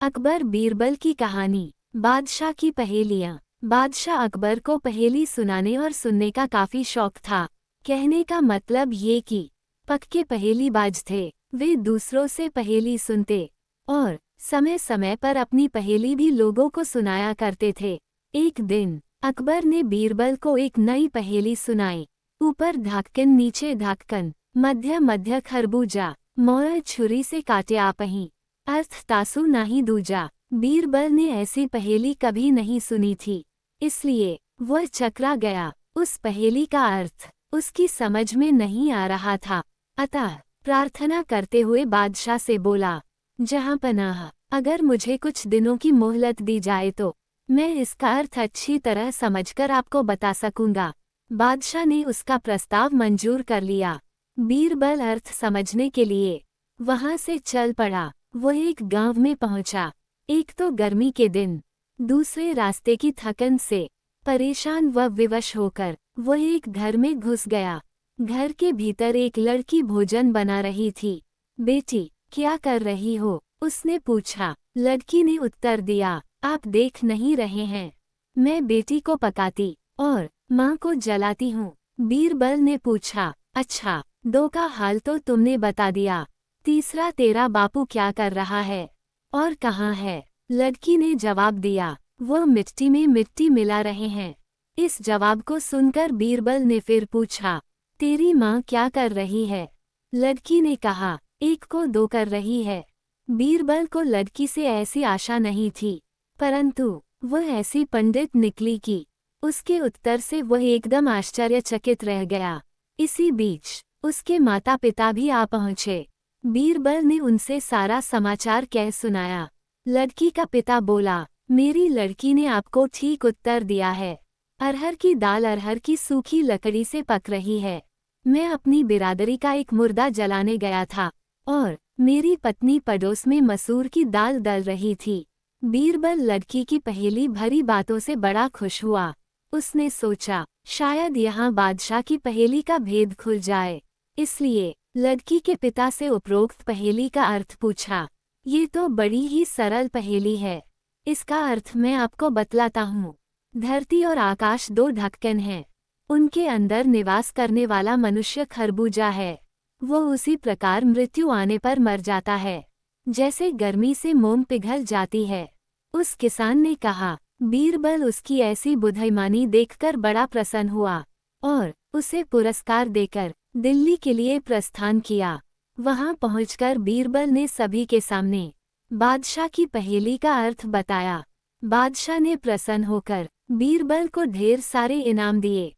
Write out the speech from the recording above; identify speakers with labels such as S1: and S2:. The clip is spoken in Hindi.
S1: अकबर बीरबल की कहानी। बादशाह की पहेलियाँ। बादशाह अकबर को पहेली सुनाने और सुनने का काफी शौक था। कहने का मतलब ये कि पक्के पहेलीबाज थे। वे दूसरों से पहेली सुनते और समय समय पर अपनी पहेली भी लोगों को सुनाया करते थे। एक दिन अकबर ने बीरबल को एक नई पहेली सुनाई। ऊपर ढक्कन नीचे ढक्कन, मध्य मध्य खरबूजा, मोर छुरी से काटे आपहीं, अर्थ तासु नाही दूजा। बीरबल ने ऐसी पहेली कभी नहीं सुनी थी, इसलिए वह चकरा गया। उस पहेली का अर्थ उसकी समझ में नहीं आ रहा था। अतः प्रार्थना करते हुए बादशाह से बोला, जहां पनाह, अगर मुझे कुछ दिनों की मोहलत दी जाए तो मैं इसका अर्थ अच्छी तरह समझकर आपको बता सकूंगा। बादशाह ने उसका प्रस्ताव मंजूर कर लिया। बीरबल अर्थ समझने के लिए वहां से चल पड़ा। वह एक गांव में पहुंचा। एक तो गर्मी के दिन, दूसरे रास्ते की थकन से परेशान व विवश होकर वह एक घर में घुस गया। घर के भीतर एक लड़की भोजन बना रही थी। बेटी, क्या कर रही हो? उसने पूछा। लड़की ने उत्तर दिया, आप देख नहीं रहे हैं, मैं बेटी को पकाती और माँ को जलाती हूँ। बीरबल ने पूछा, अच्छा, दो का हाल तो तुमने बता दिया, तीसरा तेरा बापू क्या कर रहा है और कहाँ है? लड़की ने जवाब दिया, वह मिट्टी में मिट्टी मिला रहे हैं। इस जवाब को सुनकर बीरबल ने फिर पूछा, तेरी माँ क्या कर रही है? लड़की ने कहा, एक को दो कर रही है। बीरबल को लड़की से ऐसी आशा नहीं थी, परंतु वह ऐसी पंडित निकली कि उसके उत्तर से वह एकदम आश्चर्यचकित रह गया। इसी बीच उसके माता पिता भी आ पहुँचे। बीरबल ने उनसे सारा समाचार कह सुनाया। लड़की का पिता बोला, मेरी लड़की ने आपको ठीक उत्तर दिया है। अरहर की दाल अरहर की सूखी लकड़ी से पक रही है। मैं अपनी बिरादरी का एक मुर्दा जलाने गया था और मेरी पत्नी पड़ोस में मसूर की दाल दल रही थी। बीरबल लड़की की पहेली भरी बातों से बड़ा खुश हुआ। उसने सोचा, शायद यहाँ बादशाह की पहेली का भेद खुल जाए। इसलिए लड़की के पिता से उपरोक्त पहेली का अर्थ पूछा। ये तो बड़ी ही सरल पहेली है, इसका अर्थ मैं आपको बतलाता हूँ। धरती और आकाश दो ढक्कन हैं, उनके अंदर निवास करने वाला मनुष्य खरबूजा है। वो उसी प्रकार मृत्यु आने पर मर जाता है, जैसे गर्मी से मोम पिघल जाती है। उस किसान ने कहा। बीरबल उसकी ऐसी बुद्धिमानी देखकर बड़ा प्रसन्न हुआ और उसे पुरस्कार देकर दिल्ली के लिए प्रस्थान किया। वहां पहुंचकर बीरबल ने सभी के सामने बादशाह की पहेली का अर्थ बताया। बादशाह ने प्रसन्न होकर बीरबल को ढेर सारे इनाम दिए।